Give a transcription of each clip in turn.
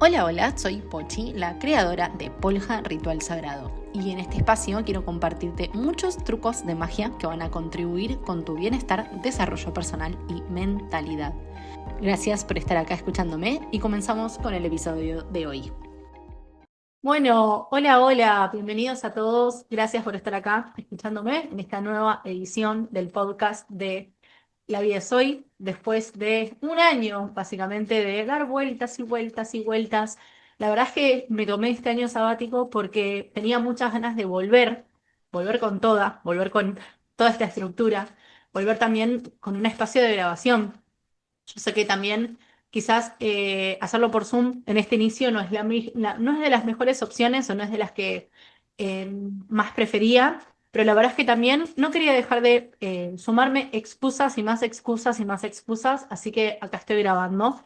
Hola, hola, soy Pochi, la creadora de Polja Ritual Sagrado. Y en este espacio quiero compartirte muchos trucos de magia que van a contribuir con tu bienestar, desarrollo personal y mentalidad. Gracias por estar acá escuchándome y comenzamos con el episodio de hoy. Bueno, hola, hola, bienvenidos a todos. Gracias por estar acá escuchándome en esta nueva edición del podcast de La vida es hoy, después de un año básicamente de dar vueltas y vueltas y vueltas. La verdad es que me tomé este año sabático porque tenía muchas ganas de volver con toda, volver con toda esta estructura, volver también con un espacio de grabación. Yo sé que también quizás hacerlo por Zoom en este inicio no es, no es de las mejores opciones o no es de las que más prefería, pero la verdad es que también no quería dejar de sumarme excusas y más excusas y más excusas, así que acá estoy grabando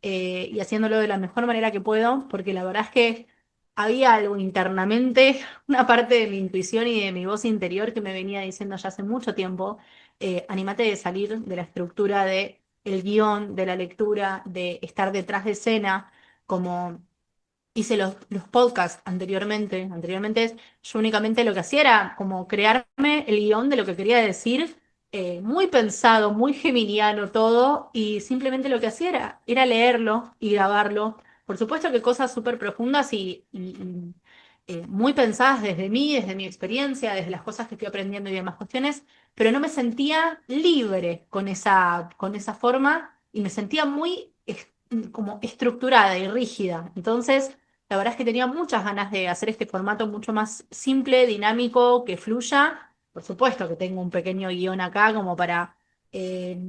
y haciéndolo de la mejor manera que puedo, porque la verdad es que había algo internamente, una parte de mi intuición y de mi voz interior que me venía diciendo ya hace mucho tiempo, anímate de salir de la estructura de el guión, de la lectura, de estar detrás de escena, como hice los podcasts anteriormente. Anteriormente yo únicamente lo que hacía era como crearme el guión de lo que quería decir, muy pensado, muy geminiano todo, y simplemente lo que hacía era leerlo y grabarlo. Por supuesto que cosas súper profundas y muy pensadas desde mí, desde mi experiencia, desde las cosas que estoy aprendiendo y demás cuestiones, pero no me sentía libre con esa forma y me sentía muy como estructurada y rígida. Entonces, la verdad es que tenía muchas ganas de hacer este formato mucho más simple, dinámico, que fluya. Por supuesto que tengo un pequeño guión acá como para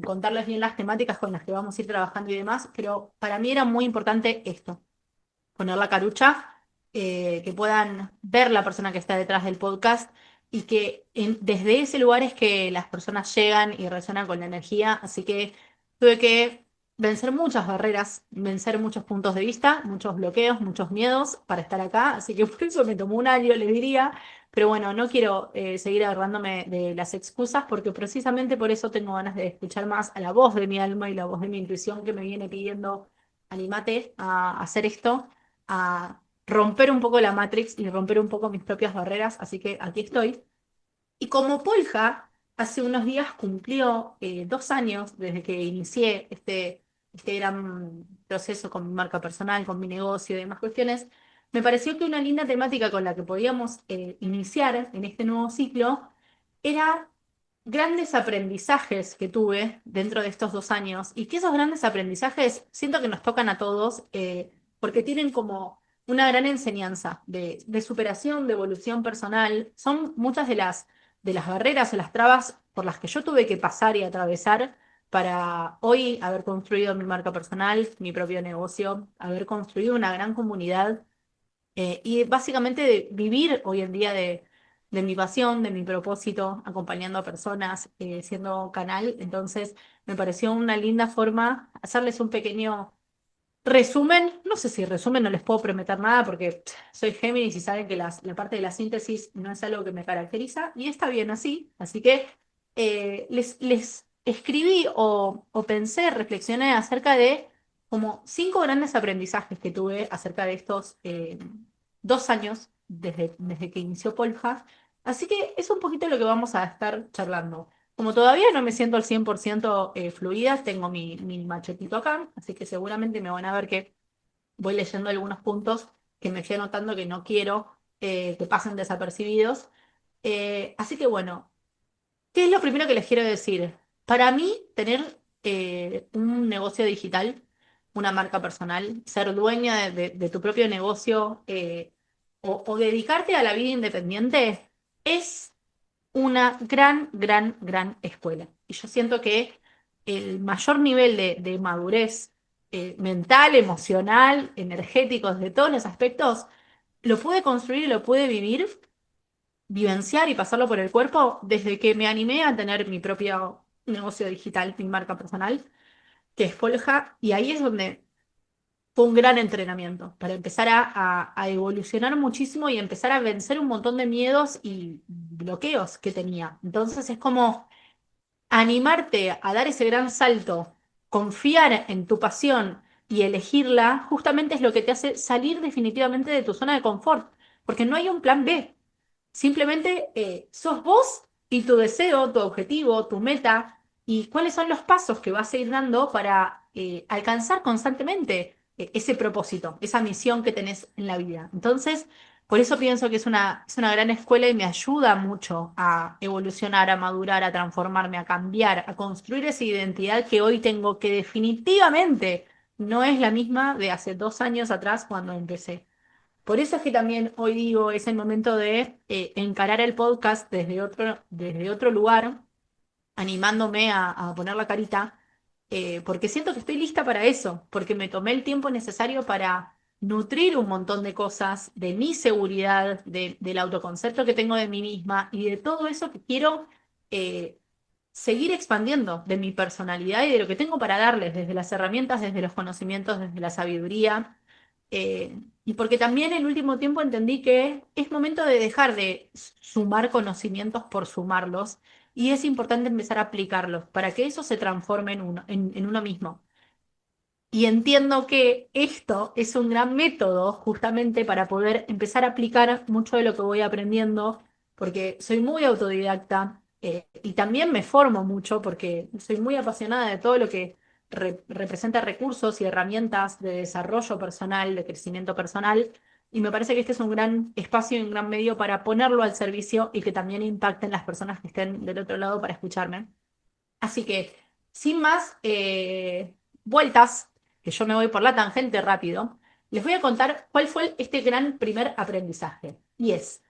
contarles bien las temáticas con las que vamos a ir trabajando y demás, pero para mí era muy importante esto, poner la carucha, que puedan ver la persona que está detrás del podcast y que desde ese lugar es que las personas llegan y resuenan con la energía. Así que tuve que vencer muchas barreras, vencer muchos puntos de vista, muchos bloqueos, muchos miedos para estar acá. Así que por eso me tomó un año, les diría. Pero bueno, no quiero seguir agarrándome de las excusas porque precisamente por eso tengo ganas de escuchar más a la voz de mi alma y la voz de mi intuición que me viene pidiendo, anímate a hacer esto, a romper un poco la Matrix y romper un poco mis propias barreras, así que aquí estoy. Y como Polja hace unos días cumplió 2 años desde que inicié este gran proceso con mi marca personal, con mi negocio y demás cuestiones, me pareció que una linda temática con la que podíamos iniciar en este nuevo ciclo era grandes aprendizajes que tuve dentro de estos 2 años y que esos grandes aprendizajes siento que nos tocan a todos porque tienen como una gran enseñanza de superación, de evolución personal. Son muchas de las barreras o las trabas por las que yo tuve que pasar y atravesar para hoy haber construido mi marca personal, mi propio negocio, haber construido una gran comunidad y básicamente de vivir hoy en día de mi pasión, de mi propósito, acompañando a personas, siendo canal. Entonces, me pareció una linda forma hacerles un pequeño resumen. No sé si resumen, no les puedo prometer nada porque soy Géminis y saben que la parte de la síntesis no es algo que me caracteriza y está bien así. Así que les escribí o pensé, reflexioné acerca de como 5 grandes aprendizajes que tuve acerca de estos 2 años desde que inició Polja. Así que es un poquito lo que vamos a estar charlando. Como todavía no me siento al 100% fluida, tengo mi machetito acá, así que seguramente me van a ver que voy leyendo algunos puntos que me fui anotando que no quiero que pasen desapercibidos. Así que bueno, ¿qué es lo primero que les quiero decir? Para mí, tener un negocio digital, una marca personal, ser dueña de tu propio negocio o dedicarte a la vida independiente es una gran, gran, gran escuela. Y yo siento que el mayor nivel de madurez mental, emocional, energético, de todos los aspectos, lo pude construir y lo pude vivir, vivenciar y pasarlo por el cuerpo desde que me animé a tener mi propio negocio digital, mi marca personal, que es Polja, y ahí es donde fue un gran entrenamiento para empezar a evolucionar muchísimo y empezar a vencer un montón de miedos y bloqueos que tenía. Entonces es como animarte a dar ese gran salto, confiar en tu pasión y elegirla justamente es lo que te hace salir definitivamente de tu zona de confort, porque no hay un plan B. Simplemente sos vos y tu deseo, tu objetivo, tu meta y cuáles son los pasos que vas a ir dando para alcanzar constantemente ese propósito, esa misión que tenés en la vida. Entonces, por eso pienso que es una gran escuela y me ayuda mucho a evolucionar, a madurar, a transformarme, a cambiar, a construir esa identidad que hoy tengo, que definitivamente no es la misma de hace 2 años atrás cuando empecé. Por eso es que también hoy digo, es el momento de encarar el podcast desde otro lugar, animándome a poner la carita, porque siento que estoy lista para eso, porque me tomé el tiempo necesario para nutrir un montón de cosas, de mi seguridad, del autoconcepto que tengo de mí misma y de todo eso que quiero eh, seguir expandiendo de mi personalidad y de lo que tengo para darles, desde las herramientas, desde los conocimientos, desde la sabiduría. Y porque también en el último tiempo entendí que es momento de dejar de sumar conocimientos por sumarlos y es importante empezar a aplicarlos para que eso se transforme en uno mismo. Y entiendo que esto es un gran método justamente para poder empezar a aplicar mucho de lo que voy aprendiendo, porque soy muy autodidacta y también me formo mucho porque soy muy apasionada de todo lo que representa recursos y herramientas de desarrollo personal, de crecimiento personal, y me parece que este es un gran espacio y un gran medio para ponerlo al servicio y que también impacten las personas que estén del otro lado para escucharme. Así que, sin más vueltas, que yo me voy por la tangente rápido, les voy a contar cuál fue este gran primer aprendizaje. Y es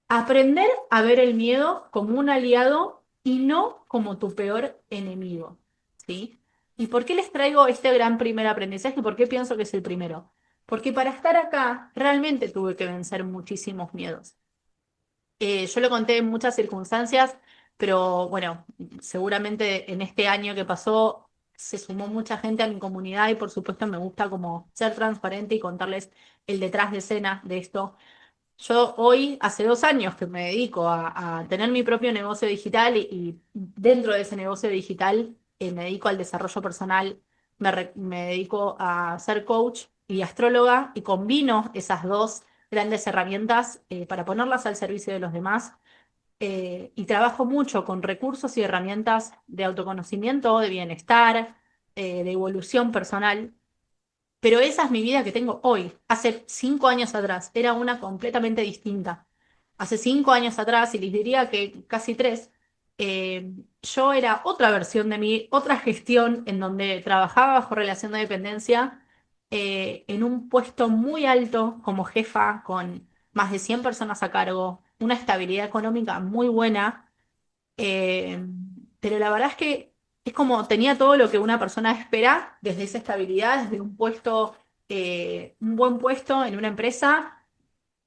aprender a ver el miedo como un aliado y no como tu peor enemigo. ¿Sí? ¿Y por qué les traigo este gran primer aprendizaje? ¿Por qué pienso que es el primero? Porque para estar acá realmente tuve que vencer muchísimos miedos. Yo lo conté en muchas circunstancias, pero bueno, seguramente en este año que pasó se sumó mucha gente a mi comunidad y por supuesto me gusta como ser transparente y contarles el detrás de escena de esto. Yo hoy, hace 2 años que me dedico a tener mi propio negocio digital y dentro de ese negocio digital me dedico al desarrollo personal, me dedico a ser coach y astróloga y combino esas dos grandes herramientas para ponerlas al servicio de los demás. Y trabajo mucho con recursos y herramientas de autoconocimiento, de bienestar, de evolución personal. Pero esa es mi vida que tengo hoy. Hace 5 años atrás era una completamente distinta. Hace 5 años atrás, y les diría que casi tres, yo era otra versión de mí, otra gestión en donde trabajaba bajo relación de dependencia, en un puesto muy alto como jefa, con más de 100 personas a cargo, una estabilidad económica muy buena, eh, pero la verdad es que es como tenía todo lo que una persona espera desde esa estabilidad, desde un puesto, un buen puesto en una empresa,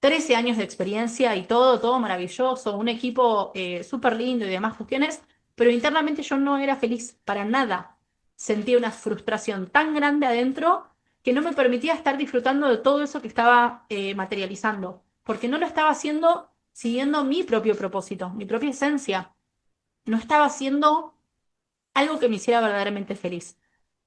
13 años de experiencia y todo, todo maravilloso, un equipo súper lindo y demás cuestiones, pero internamente yo no era feliz para nada. Sentía una frustración tan grande adentro que no me permitía estar disfrutando de todo eso que estaba materializando, porque no lo estaba haciendo siguiendo mi propio propósito, mi propia esencia. No estaba haciendo algo que me hiciera verdaderamente feliz.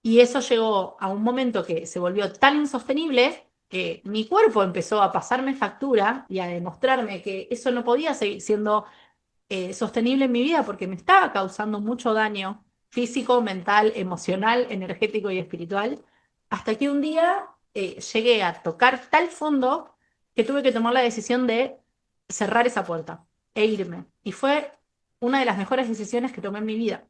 Y eso llegó a un momento que se volvió tan insostenible que mi cuerpo empezó a pasarme factura y a demostrarme que eso no podía seguir siendo sostenible en mi vida porque me estaba causando mucho daño físico, mental, emocional, energético y espiritual, hasta que un día llegué a tocar tal fondo que tuve que tomar la decisión de cerrar esa puerta e irme. Y fue una de las mejores decisiones que tomé en mi vida.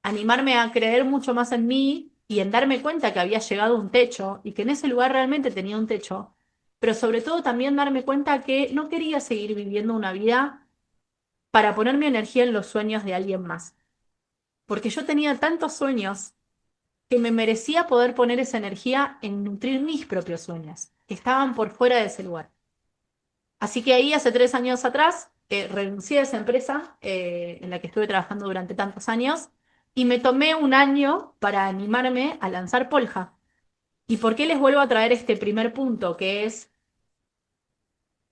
Animarme a creer mucho más en mí y en darme cuenta que había llegado a un techo y que en ese lugar realmente tenía un techo, pero sobre todo también darme cuenta que no quería seguir viviendo una vida para poner mi energía en los sueños de alguien más, porque yo tenía tantos sueños que me merecía poder poner esa energía en nutrir mis propios sueños, que estaban por fuera de ese lugar. Así que ahí, hace 3 años atrás, renuncié a esa empresa en la que estuve trabajando durante tantos años y me tomé un año para animarme a lanzar Polja. ¿Y por qué les vuelvo a traer este primer punto, que es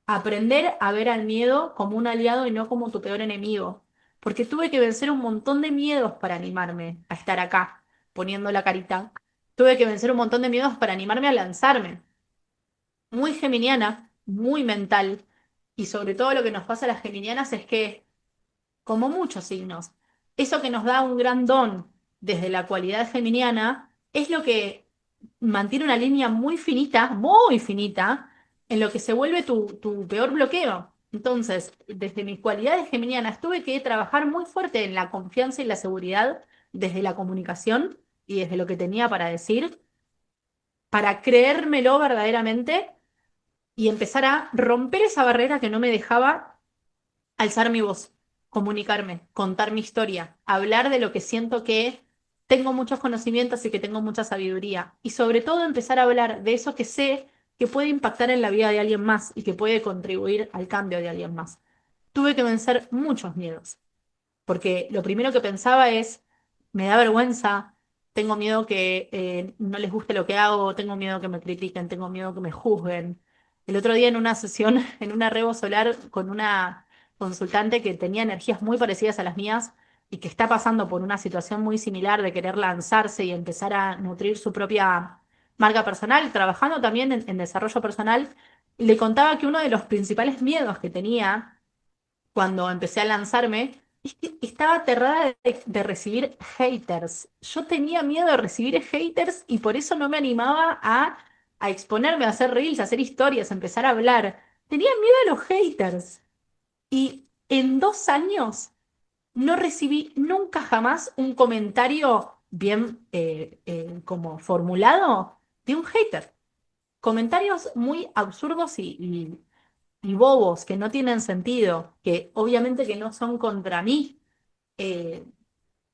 aprender a ver al miedo como un aliado y no como tu peor enemigo? Porque tuve que vencer un montón de miedos para animarme a estar acá, poniendo la carita. Tuve que vencer un montón de miedos para animarme a lanzarme. Muy geminiana, muy mental. Y sobre todo lo que nos pasa a las geminianas es que, como muchos signos, eso que nos da un gran don desde la cualidad geminiana es lo que mantiene una línea muy finita, en lo que se vuelve tu peor bloqueo. Entonces, desde mis cualidades geminianas, tuve que trabajar muy fuerte en la confianza y la seguridad desde la comunicación y desde lo que tenía para decir, para creérmelo verdaderamente y empezar a romper esa barrera que no me dejaba alzar mi voz, comunicarme, contar mi historia, hablar de lo que siento que tengo muchos conocimientos y que tengo mucha sabiduría. Y sobre todo empezar a hablar de eso que sé que puede impactar en la vida de alguien más y que puede contribuir al cambio de alguien más. Tuve que vencer muchos miedos, porque lo primero que pensaba es, me da vergüenza, tengo miedo que no les guste lo que hago, tengo miedo que me critiquen, tengo miedo que me juzguen. El otro día en una sesión, en una Revo Solar con una consultante que tenía energías muy parecidas a las mías y que está pasando por una situación muy similar de querer lanzarse y empezar a nutrir su propia marca personal, trabajando también en desarrollo personal, le contaba que uno de los principales miedos que tenía cuando empecé a lanzarme, es que estaba aterrada de recibir haters. Yo tenía miedo de recibir haters y por eso no me animaba a exponerme, a hacer reels, a hacer historias, a empezar a hablar. Tenía miedo a los haters. Y en 2 años no recibí nunca jamás un comentario bien como formulado de un hater. Comentarios muy absurdos y bobos que no tienen sentido, que obviamente que no son contra mí, eh,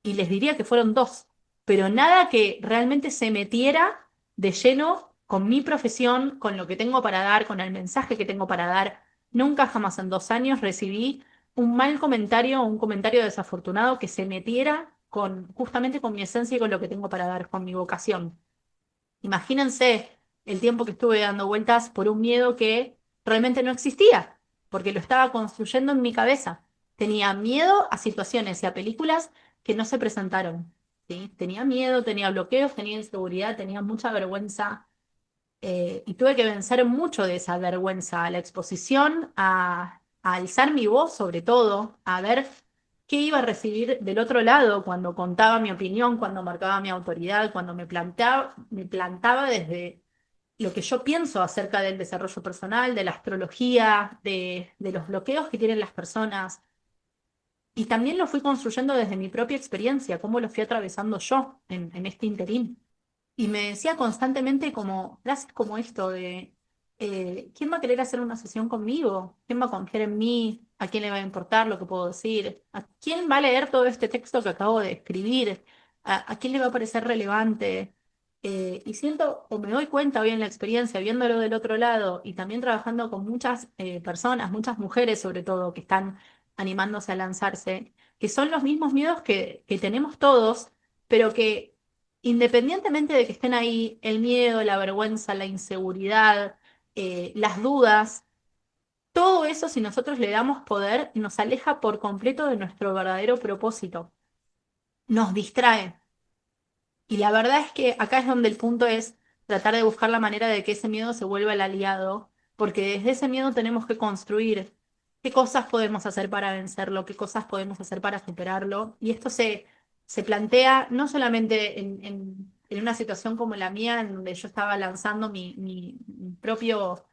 y les diría que fueron dos, pero nada que realmente se metiera de lleno con mi profesión, con lo que tengo para dar, con el mensaje que tengo para dar. Nunca jamás en 2 años recibí un mal comentario o un comentario desafortunado que se metiera justamente con mi esencia y con lo que tengo para dar, con mi vocación. Imagínense el tiempo que estuve dando vueltas por un miedo que realmente no existía, porque lo estaba construyendo en mi cabeza. Tenía miedo a situaciones y a películas que no se presentaron, ¿sí? Tenía miedo, tenía bloqueos, tenía inseguridad, tenía mucha vergüenza, y tuve que vencer mucho de esa vergüenza, a la exposición, a alzar mi voz sobre todo, a ver qué iba a recibir del otro lado cuando contaba mi opinión, cuando marcaba mi autoridad, cuando me plantaba desde lo que yo pienso acerca del desarrollo personal, de la astrología, de los bloqueos que tienen las personas. Y también lo fui construyendo desde mi propia experiencia, cómo lo fui atravesando yo en este interín. Y me decía constantemente como frases como esto de, ¿quién va a querer hacer una sesión conmigo? ¿Quién va a confiar en mí? ¿A quién le va a importar lo que puedo decir? ¿A quién va a leer todo este texto que acabo de escribir? ¿A quién le va a parecer relevante? Y siento, o me doy cuenta hoy en la experiencia, viéndolo del otro lado y también trabajando con muchas personas, muchas mujeres sobre todo, que están animándose a lanzarse, que son los mismos miedos que tenemos todos, pero que independientemente de que estén ahí el miedo, la vergüenza, la inseguridad, las dudas, todo eso si nosotros le damos poder nos aleja por completo de nuestro verdadero propósito, nos distrae. Y la verdad es que acá es donde el punto es tratar de buscar la manera de que ese miedo se vuelva el aliado, porque desde ese miedo tenemos que construir qué cosas podemos hacer para vencerlo, qué cosas podemos hacer para superarlo. Y esto se plantea no solamente en una situación como la mía, en donde yo estaba lanzando mi propio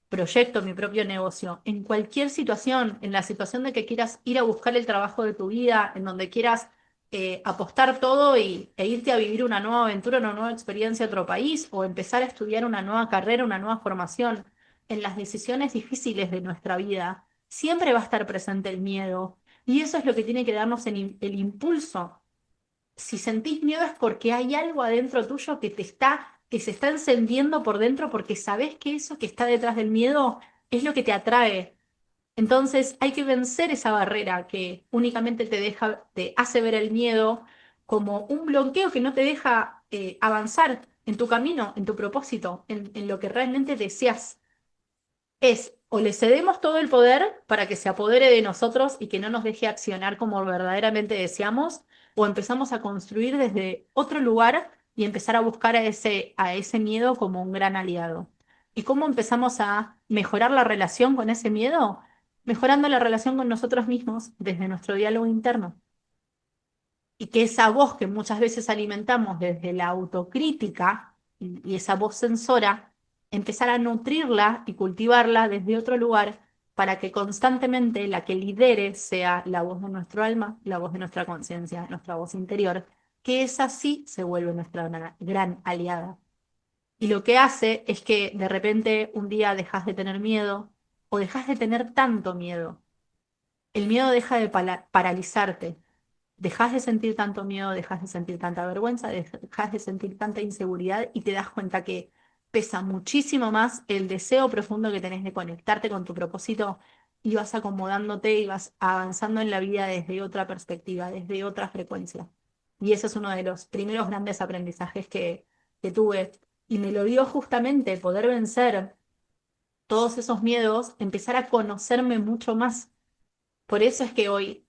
proyecto, mi propio negocio, en cualquier situación, en la situación de que quieras ir a buscar el trabajo de tu vida, en donde quieras apostar todo e irte a vivir una nueva aventura, una nueva experiencia a otro país o empezar a estudiar una nueva carrera, una nueva formación, en las decisiones difíciles de nuestra vida, siempre va a estar presente el miedo. Y eso es lo que tiene que darnos el impulso. Si sentís miedo es porque hay algo adentro tuyo que se está encendiendo por dentro porque sabés que eso que está detrás del miedo es lo que te atrae. Entonces hay que vencer esa barrera que únicamente te hace ver el miedo como un bloqueo que no te deja avanzar en tu camino, en tu propósito, en lo que realmente deseas. Es o le cedemos todo el poder para que se apodere de nosotros y que no nos deje accionar como verdaderamente deseamos, o empezamos a construir desde otro lugar y empezar a buscar a ese miedo como un gran aliado. ¿Y cómo empezamos a mejorar la relación con ese miedo? Mejorando la relación con nosotros mismos desde nuestro diálogo interno. Y que esa voz que muchas veces alimentamos desde la autocrítica y esa voz censora, empezar a nutrirla y cultivarla desde otro lugar para que constantemente la que lidere sea la voz de nuestro alma, la voz de nuestra conciencia, nuestra voz interior, que esa sí se vuelve nuestra gran aliada. Y lo que hace es que de repente un día dejas de tener miedo o dejas de tener tanto miedo. El miedo deja de paralizarte. Dejas de sentir tanto miedo, dejas de sentir tanta vergüenza, dejas de sentir tanta inseguridad y te das cuenta que pesa muchísimo más el deseo profundo que tenés de conectarte con tu propósito y vas acomodándote y vas avanzando en la vida desde otra perspectiva, desde otra frecuencia. Y ese es uno de los primeros grandes aprendizajes que tuve. Y me lo dio justamente poder vencer todos esos miedos, empezar a conocerme mucho más. Por eso es que hoy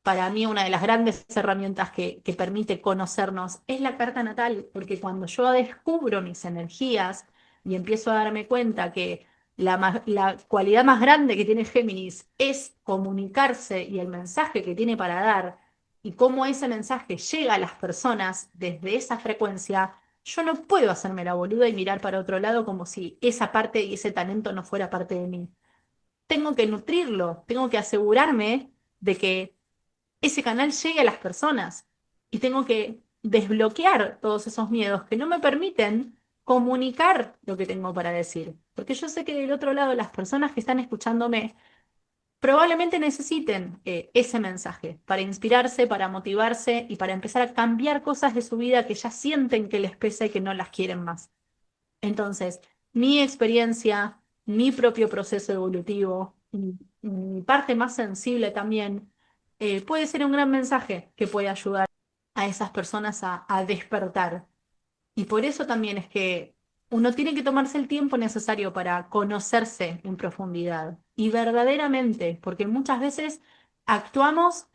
para mí una de las grandes herramientas que permite conocernos es la carta natal, porque cuando yo descubro mis energías y empiezo a darme cuenta que la cualidad más grande que tiene Géminis es comunicarse y el mensaje que tiene para dar y cómo ese mensaje llega a las personas desde esa frecuencia, yo no puedo hacerme la boluda y mirar para otro lado como si esa parte y ese talento no fuera parte de mí. Tengo que nutrirlo, tengo que asegurarme de que ese canal llegue a las personas y tengo que desbloquear todos esos miedos que no me permiten comunicar lo que tengo para decir. Porque yo sé que del otro lado las personas que están escuchándome probablemente necesiten ese mensaje para inspirarse, para motivarse y para empezar a cambiar cosas de su vida que ya sienten que les pesa y que no las quieren más. Entonces, mi experiencia, mi propio proceso evolutivo, y mi parte más sensible también, puede ser un gran mensaje que puede ayudar a esas personas a despertar. Y por eso también es que uno tiene que tomarse el tiempo necesario para conocerse en profundidad y verdaderamente, porque muchas veces actuamos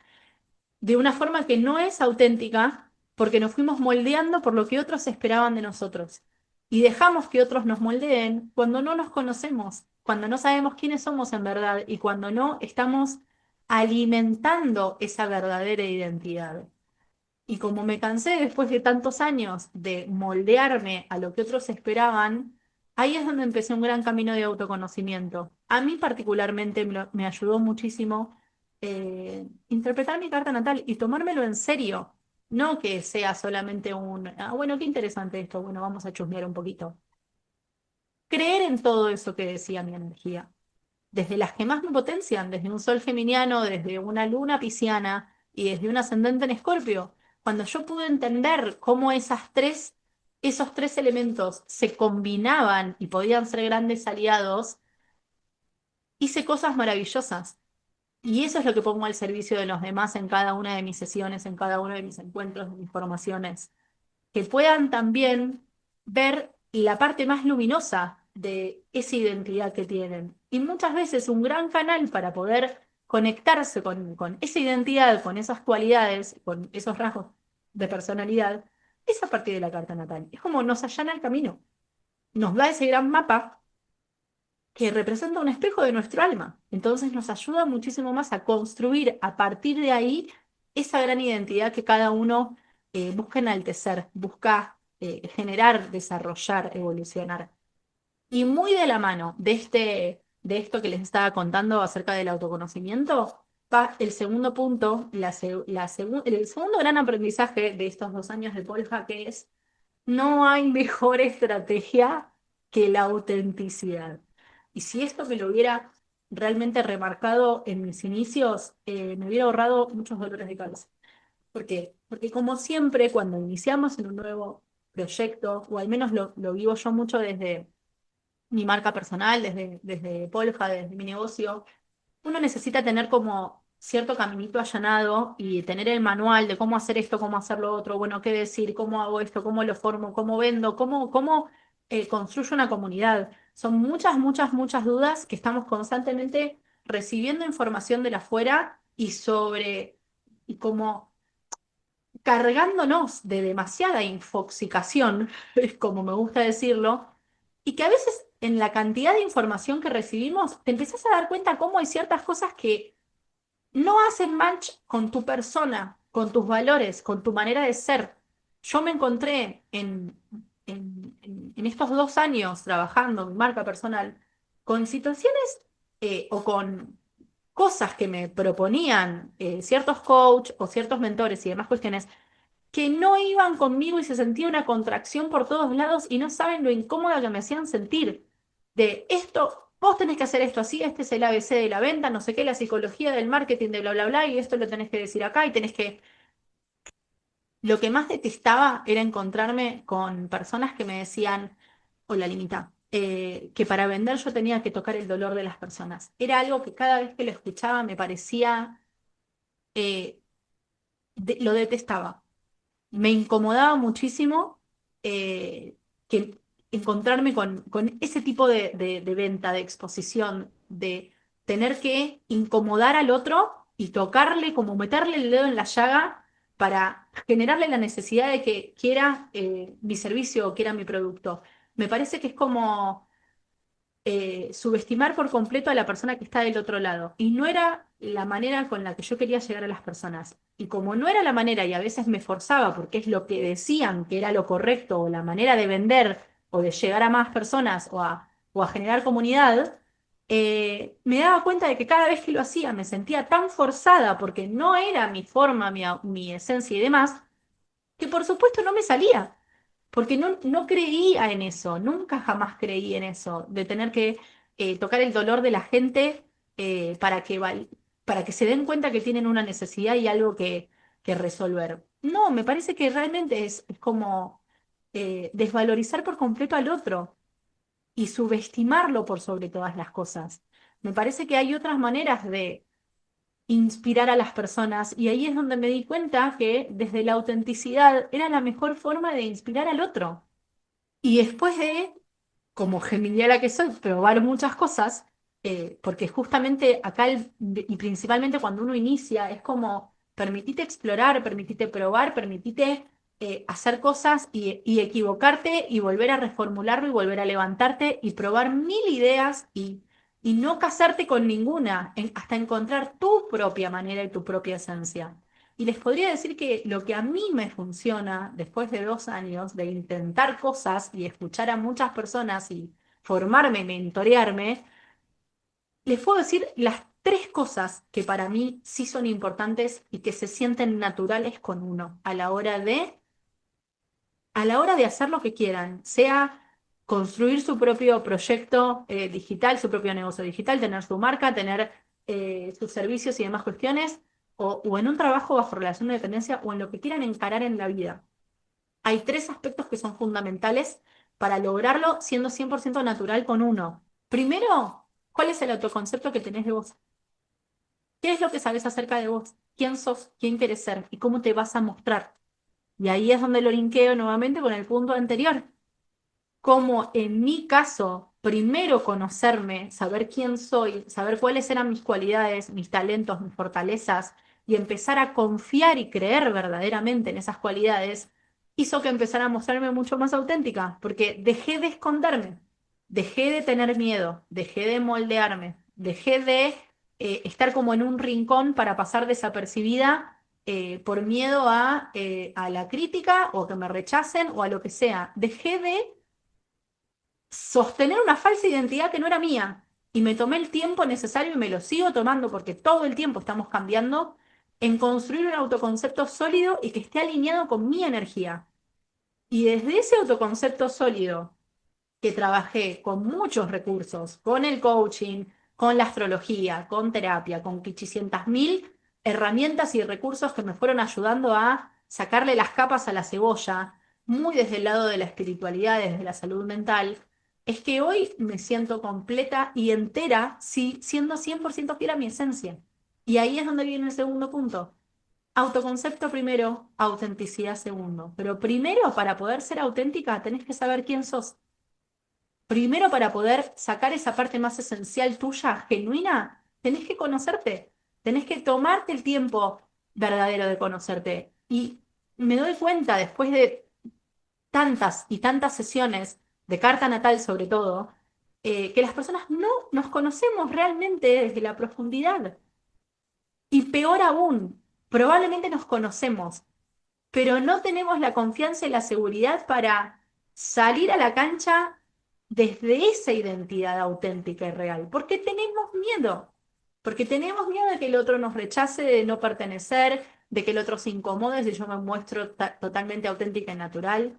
de una forma que no es auténtica porque nos fuimos moldeando por lo que otros esperaban de nosotros. Y dejamos que otros nos moldeen cuando no nos conocemos, cuando no sabemos quiénes somos en verdad y cuando no estamos alimentando esa verdadera identidad. Y como me cansé después de tantos años de moldearme a lo que otros esperaban, ahí es donde empecé un gran camino de autoconocimiento. A mí particularmente me ayudó muchísimo interpretar mi carta natal y tomármelo en serio. No que sea solamente bueno, qué interesante esto, bueno, vamos a chusmear un poquito. Creer en todo eso que decía mi energía desde las que más me potencian, desde un sol geminiano, desde una luna pisciana y desde un ascendente en Escorpio. Cuando yo pude entender cómo esos tres elementos se combinaban y podían ser grandes aliados, hice cosas maravillosas. Y eso es lo que pongo al servicio de los demás en cada una de mis sesiones, en cada uno de mis encuentros, de mis formaciones que puedan también ver la parte más luminosa de esa identidad que tienen. Y muchas veces un gran canal para poder conectarse con esa identidad, con esas cualidades, con esos rasgos de personalidad, es a partir de la carta natal. Es como nos allana el camino, nos da ese gran mapa que representa un espejo de nuestro alma. Entonces nos ayuda muchísimo más a construir a partir de ahí esa gran identidad que cada uno busca enaltecer, busca generar, desarrollar, evolucionar. Y muy de la mano de esto que les estaba contando acerca del autoconocimiento, va el segundo punto, el segundo gran aprendizaje de estos 2 años de Polja, que es no hay mejor estrategia que la autenticidad. Y si esto me lo hubiera realmente remarcado en mis inicios, me hubiera ahorrado muchos dolores de cabeza. ¿Por qué? Porque como siempre, cuando iniciamos en un nuevo proyecto, o al menos lo vivo yo mucho desde mi marca personal, desde Polja, desde mi negocio, uno necesita tener como cierto caminito allanado y tener el manual de cómo hacer esto, cómo hacer lo otro, bueno, qué decir, cómo hago esto, cómo lo formo, cómo vendo, cómo construyo una comunidad. Son muchas, muchas, muchas dudas que estamos constantemente recibiendo información de la afuera y sobre y cómo cargándonos de demasiada infoxicación, es como me gusta decirlo, y que a veces en la cantidad de información que recibimos te empezás a dar cuenta cómo hay ciertas cosas que no hacen match con tu persona, con tus valores, con tu manera de ser. Yo me encontré en estos 2 años trabajando en marca personal con situaciones o con cosas que me proponían ciertos coach o ciertos mentores y demás cuestiones que no iban conmigo y se sentía una contracción por todos lados y no saben lo incómoda que me hacían sentir. De esto, vos tenés que hacer esto así, este es el ABC de la venta, no sé qué, la psicología del marketing de bla, bla, bla, y esto lo tenés que decir acá y tenés que... Lo que más detestaba era encontrarme con personas que me decían, hola, Limita, que para vender yo tenía que tocar el dolor de las personas. Era algo que cada vez que lo escuchaba me parecía, eh, lo detestaba. Me incomodaba muchísimo que encontrarme con ese tipo de venta, de exposición, de tener que incomodar al otro y tocarle, como meterle el dedo en la llaga para generarle la necesidad de que quiera mi servicio o quiera mi producto. Me parece que es como subestimar por completo a la persona que está del otro lado. Y no era la manera con la que yo quería llegar a las personas. Y como no era la manera, y a veces me forzaba porque es lo que decían que era lo correcto, o la manera de vender, o de llegar a más personas, o a generar comunidad, me daba cuenta de que cada vez que lo hacía me sentía tan forzada porque no era mi forma, mi esencia y demás, que por supuesto no me salía porque no creía en eso, nunca jamás creí en eso, de tener que tocar el dolor de la gente para que se den cuenta que tienen una necesidad y algo que resolver. No, me parece que realmente es como desvalorizar por completo al otro y subestimarlo por sobre todas las cosas. Me parece que hay otras maneras de inspirar a las personas y ahí es donde me di cuenta que desde la autenticidad era la mejor forma de inspirar al otro. Y después de, como geminiana que soy, probar muchas cosas, porque justamente acá, y principalmente cuando uno inicia, es como permitite explorar, permitite probar, permitite hacer cosas y equivocarte y volver a reformularlo y volver a levantarte y probar mil ideas y no casarte con ninguna, hasta encontrar tu propia manera y tu propia esencia. Y les podría decir que lo que a mí me funciona después de 2 años de intentar cosas y escuchar a muchas personas y formarme, mentorearme, les puedo decir las 3 cosas que para mí sí son importantes y que se sienten naturales con uno a la hora de hacer lo que quieran, sea construir su propio proyecto digital, su propio negocio digital, tener su marca, tener sus servicios y demás cuestiones, o en un trabajo bajo relación de dependencia o en lo que quieran encarar en la vida. Hay 3 aspectos que son fundamentales para lograrlo siendo 100% natural con uno. Primero, ¿cuál es el autoconcepto que tenés de vos? ¿Qué es lo que sabes acerca de vos? ¿Quién sos? ¿Quién querés ser? ¿Y cómo te vas a mostrar? Y ahí es donde lo linkeo nuevamente con el punto anterior. Como en mi caso, primero conocerme, saber quién soy, saber cuáles eran mis cualidades, mis talentos, mis fortalezas, y empezar a confiar y creer verdaderamente en esas cualidades, hizo que empezara a mostrarme mucho más auténtica, porque dejé de esconderme, dejé de tener miedo, dejé de moldearme, dejé de estar como en un rincón para pasar desapercibida por miedo a la crítica o que me rechacen o a lo que sea. Dejé de sostener una falsa identidad que no era mía. Y me tomé el tiempo necesario y me lo sigo tomando porque todo el tiempo estamos cambiando en construir un autoconcepto sólido y que esté alineado con mi energía. Y desde ese autoconcepto sólido que trabajé con muchos recursos, con el coaching, con la astrología, con terapia, con 500.000 herramientas y recursos que me fueron ayudando a sacarle las capas a la cebolla, muy desde el lado de la espiritualidad, desde la salud mental, es que hoy me siento completa y entera, sí, siendo 100% fiel a mi esencia. Y ahí es donde viene el segundo punto. Autoconcepto primero, autenticidad segundo. Pero primero, para poder ser auténtica, tenés que saber quién sos. Primero, para poder sacar esa parte más esencial tuya, genuina, tenés que conocerte, tenés que tomarte el tiempo verdadero de conocerte. Y me doy cuenta después de tantas y tantas sesiones de carta natal sobre todo, que las personas no nos conocemos realmente desde la profundidad. Y peor aún, probablemente nos conocemos, pero no tenemos la confianza y la seguridad para salir a la cancha desde esa identidad auténtica y real, porque tenemos miedo de que el otro nos rechace, de no pertenecer, de que el otro se incomode si yo me muestro totalmente auténtica y natural,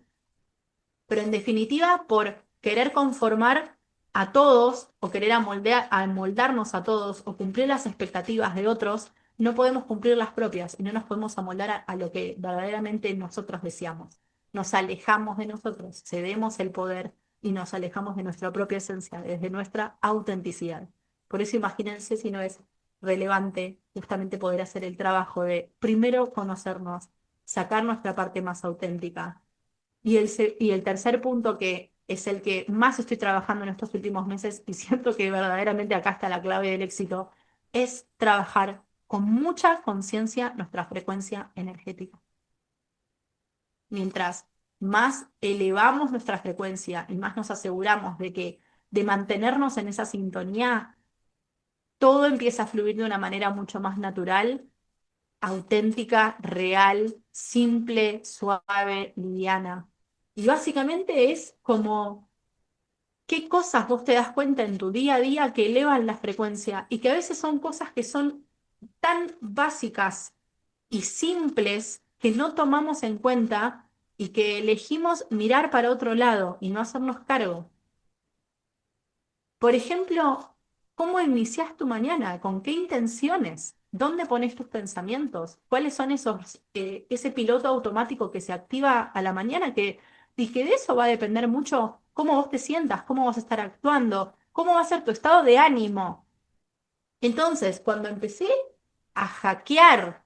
pero en definitiva por querer conformar a todos o querer amoldarnos a todos o cumplir las expectativas de otros, no podemos cumplir las propias y no nos podemos amoldar a lo que verdaderamente nosotros deseamos. Nos alejamos de nosotros, cedemos el poder y nos alejamos de nuestra propia esencia, desde nuestra autenticidad. Por eso imagínense si no es relevante justamente poder hacer el trabajo de primero conocernos, sacar nuestra parte más auténtica y el tercer punto, que es el que más estoy trabajando en estos últimos meses y siento que verdaderamente acá está la clave del éxito, es trabajar con mucha conciencia nuestra frecuencia energética. Mientras más elevamos nuestra frecuencia y más nos aseguramos de mantenernos en esa sintonía, todo empieza a fluir de una manera mucho más natural, auténtica, real, simple, suave, liviana. Y básicamente es como qué cosas vos te das cuenta en tu día a día que elevan la frecuencia y que a veces son cosas que son tan básicas y simples que no tomamos en cuenta y que elegimos mirar para otro lado y no hacernos cargo. Por ejemplo, ¿cómo iniciás tu mañana? ¿Con qué intenciones? ¿Dónde pones tus pensamientos? ¿Cuáles son ese piloto automático que se activa a la mañana? Y que de eso va a depender mucho cómo vos te sientas, cómo vas a estar actuando, cómo va a ser tu estado de ánimo. Entonces, cuando empecé a hackear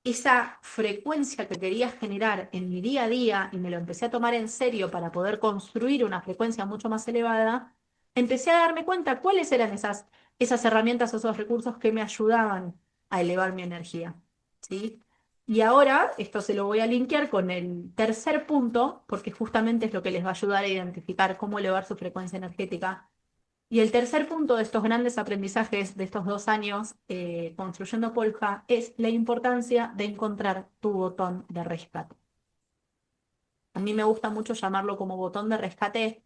esa frecuencia que quería generar en mi día a día y me lo empecé a tomar en serio para poder construir una frecuencia mucho más elevada, empecé a darme cuenta cuáles eran esas herramientas o esos recursos que me ayudaban a elevar mi energía, ¿sí? Y ahora esto se lo voy a linkear con el tercer punto, porque justamente es lo que les va a ayudar a identificar cómo elevar su frecuencia energética. Y el tercer punto de estos grandes aprendizajes de estos 2 años construyendo Polja es la importancia de encontrar tu botón de rescate. A mí me gusta mucho llamarlo como botón de rescate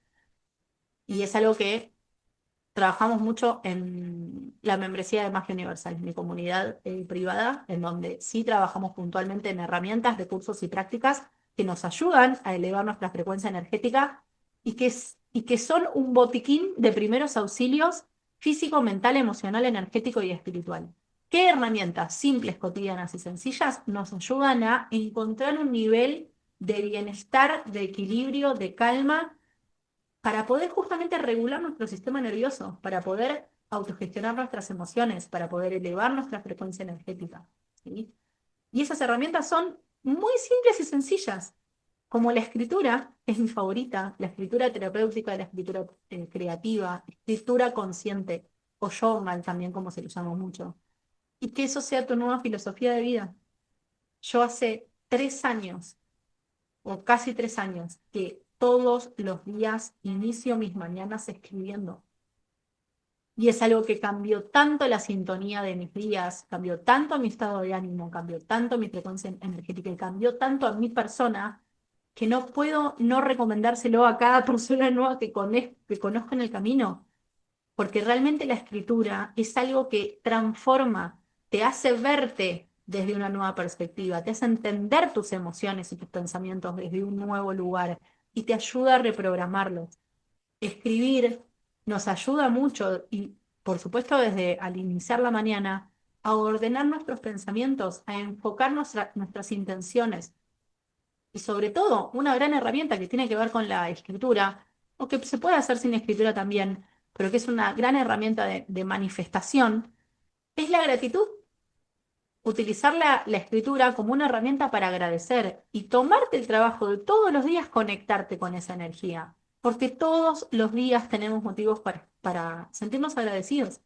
y es algo que trabajamos mucho en la membresía de Magia Universal, mi comunidad privada, en donde sí trabajamos puntualmente en herramientas, recursos y prácticas que nos ayudan a elevar nuestra frecuencia energética y que son un botiquín de primeros auxilios físico, mental, emocional, energético y espiritual. ¿Qué herramientas simples, cotidianas y sencillas nos ayudan a encontrar un nivel de bienestar, de equilibrio, de calma, para poder justamente regular nuestro sistema nervioso, para poder autogestionar nuestras emociones, para poder elevar nuestra frecuencia energética, ¿sí? Y esas herramientas son muy simples y sencillas, como la escritura, es mi favorita, la escritura terapéutica, la escritura creativa, escritura consciente, o journal también, como se lo llama mucho. Y que eso sea tu nueva filosofía de vida. Yo hace 3 años o casi 3 años, que todos los días inicio mis mañanas escribiendo. Y es algo que cambió tanto la sintonía de mis días, cambió tanto mi estado de ánimo, cambió tanto mi frecuencia energética y cambió tanto a mi persona que no puedo no recomendárselo a cada persona nueva que conozca en el camino. Porque realmente la escritura es algo que transforma, te hace verte desde una nueva perspectiva, te hace entender tus emociones y tus pensamientos desde un nuevo lugar y te ayuda a reprogramarlos. Escribir nos ayuda mucho y, por supuesto, desde al iniciar la mañana, a ordenar nuestros pensamientos, a enfocar nuestras intenciones y sobre todo una gran herramienta que tiene que ver con la escritura, o que se puede hacer sin escritura también, pero que es una gran herramienta de manifestación, es la gratitud. Utilizar la escritura como una herramienta para agradecer y tomarte el trabajo de todos los días conectarte con esa energía, porque todos los días tenemos motivos para sentirnos agradecidos.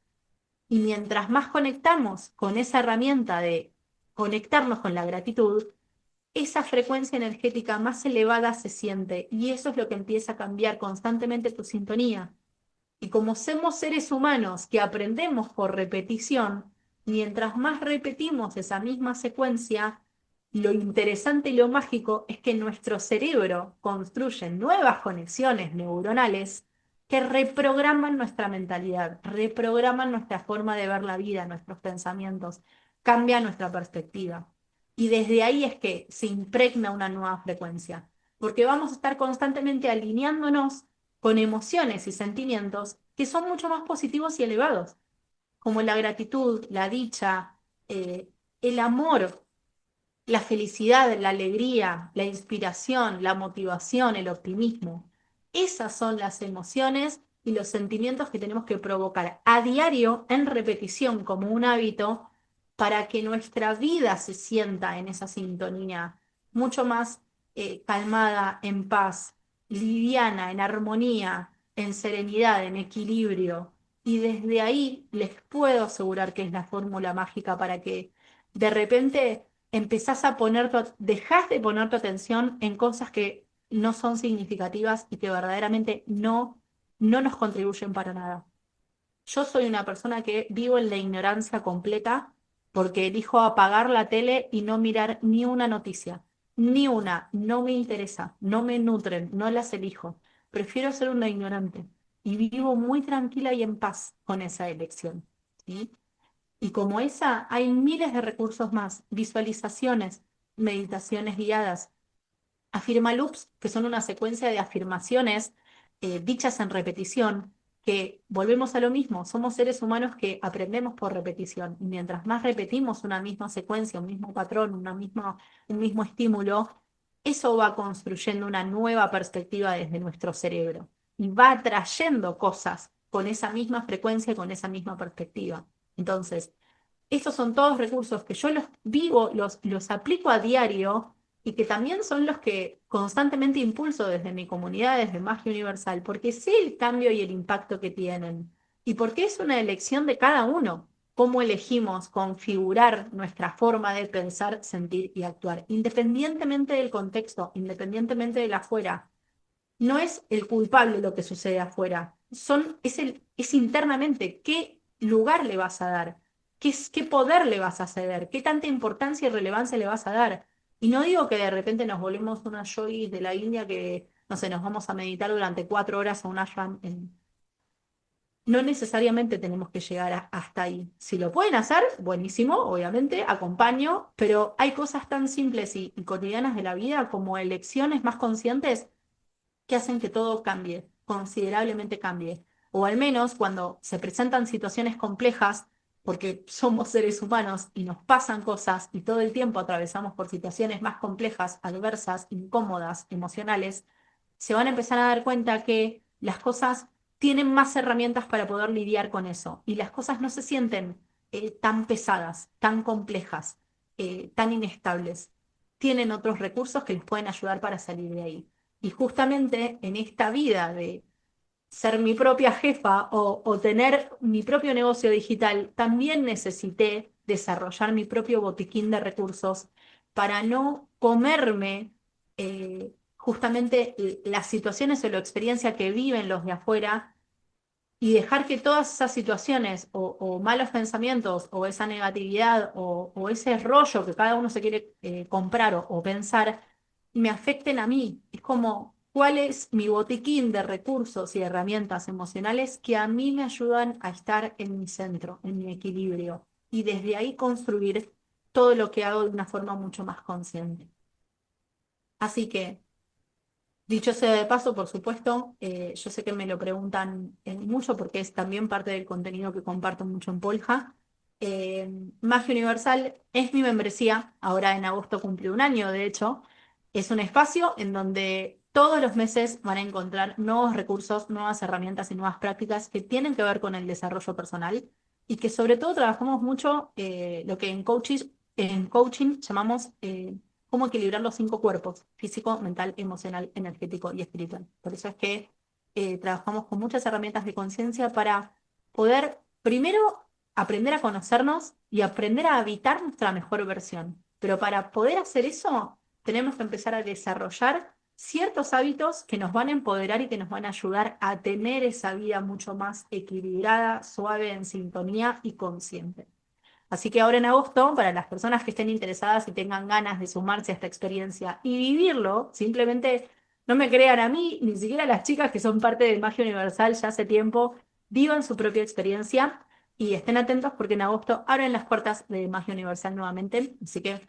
Y mientras más conectamos con esa herramienta de conectarnos con la gratitud, esa frecuencia energética más elevada se siente y eso es lo que empieza a cambiar constantemente tu sintonía. Y como somos seres humanos que aprendemos por repetición, mientras más repetimos esa misma secuencia, lo interesante y lo mágico es que nuestro cerebro construye nuevas conexiones neuronales que reprograman nuestra mentalidad, reprograman nuestra forma de ver la vida, nuestros pensamientos, cambia nuestra perspectiva. Y desde ahí es que se impregna una nueva frecuencia, porque vamos a estar constantemente alineándonos con emociones y sentimientos que son mucho más positivos y elevados, como la gratitud, la dicha, eh, el amor, la felicidad, la alegría, la inspiración, la motivación, el optimismo. Esas son las emociones y los sentimientos que tenemos que provocar a diario en repetición como un hábito para que nuestra vida se sienta en esa sintonía mucho más calmada, en paz, liviana, en armonía, en serenidad, en equilibrio. Y desde ahí les puedo asegurar que es la fórmula mágica para que de repente empezás a dejás de poner tu atención en cosas que no son significativas y que verdaderamente no nos contribuyen para nada. Yo soy una persona que vivo en la ignorancia completa porque elijo apagar la tele y no mirar ni una noticia, ni una, no me interesa, no me nutren, no las elijo. Prefiero ser una ignorante y vivo muy tranquila y en paz con esa elección, ¿sí? Y como esa, hay miles de recursos más, visualizaciones, meditaciones guiadas, afirma loops, que son una secuencia de afirmaciones dichas en repetición, que volvemos a lo mismo, somos seres humanos que aprendemos por repetición, y mientras más repetimos una misma secuencia, un mismo patrón, un mismo estímulo, eso va construyendo una nueva perspectiva desde nuestro cerebro y va atrayendo cosas con esa misma frecuencia y con esa misma perspectiva. Entonces, estos son todos recursos que yo los vivo, los aplico a diario y que también son los que constantemente impulso desde mi comunidad, desde Magia Universal, porque sé el cambio y el impacto que tienen y porque es una elección de cada uno, cómo elegimos configurar nuestra forma de pensar, sentir y actuar, independientemente del contexto, independientemente de la afuera. No es el culpable lo que sucede afuera, es internamente qué lugar le vas a dar, qué poder le vas a ceder, qué tanta importancia y relevancia le vas a dar. Y no digo que de repente nos volvemos unas yogis de la India que, no sé, nos vamos a meditar durante 4 horas a un ashram. No necesariamente tenemos que llegar hasta ahí. Si lo pueden hacer, buenísimo, obviamente, acompaño, pero hay cosas tan simples y cotidianas de la vida como elecciones más conscientes que hacen que todo cambie, considerablemente cambie. O al menos cuando se presentan situaciones complejas, porque somos seres humanos y nos pasan cosas y todo el tiempo atravesamos por situaciones más complejas, adversas, incómodas, emocionales, se van a empezar a dar cuenta que las cosas tienen más herramientas para poder lidiar con eso y las cosas no se sienten tan pesadas, tan complejas, tan inestables. Tienen otros recursos que les pueden ayudar para salir de ahí. Y justamente en esta vida de ser mi propia jefa o tener mi propio negocio digital, también necesité desarrollar mi propio botiquín de recursos para no comerme justamente las situaciones o la experiencia que viven los de afuera y dejar que todas esas situaciones o malos pensamientos o esa negatividad o ese rollo que cada uno se quiere comprar o pensar me afecten a mí. Es como, ¿cuál es mi botiquín de recursos y herramientas emocionales que a mí me ayudan a estar en mi centro, en mi equilibrio? Y desde ahí construir todo lo que hago de una forma mucho más consciente. Así que... Dicho sea de paso, por supuesto, yo sé que me lo preguntan mucho porque es también parte del contenido que comparto mucho en Polja. Eh, Magia Universal es mi membresía, ahora en agosto cumple un año, de hecho. Es un espacio en donde todos los meses van a encontrar nuevos recursos, nuevas herramientas y nuevas prácticas que tienen que ver con el desarrollo personal y que sobre todo trabajamos mucho lo que en coaching llamamos cómo equilibrar los 5 cuerpos: físico, mental, emocional, energético y espiritual. Por eso es que trabajamos con muchas herramientas de conciencia para poder primero aprender a conocernos y aprender a habitar nuestra mejor versión. Pero para poder hacer eso tenemos que empezar a desarrollar ciertos hábitos que nos van a empoderar y que nos van a ayudar a tener esa vida mucho más equilibrada, suave, en sintonía y consciente. Así que ahora en agosto, para las personas que estén interesadas y tengan ganas de sumarse a esta experiencia y vivirlo, simplemente no me crean a mí, ni siquiera a las chicas que son parte de Magia Universal ya hace tiempo, vivan su propia experiencia y estén atentos porque en agosto abren las puertas de Magia Universal nuevamente. Así que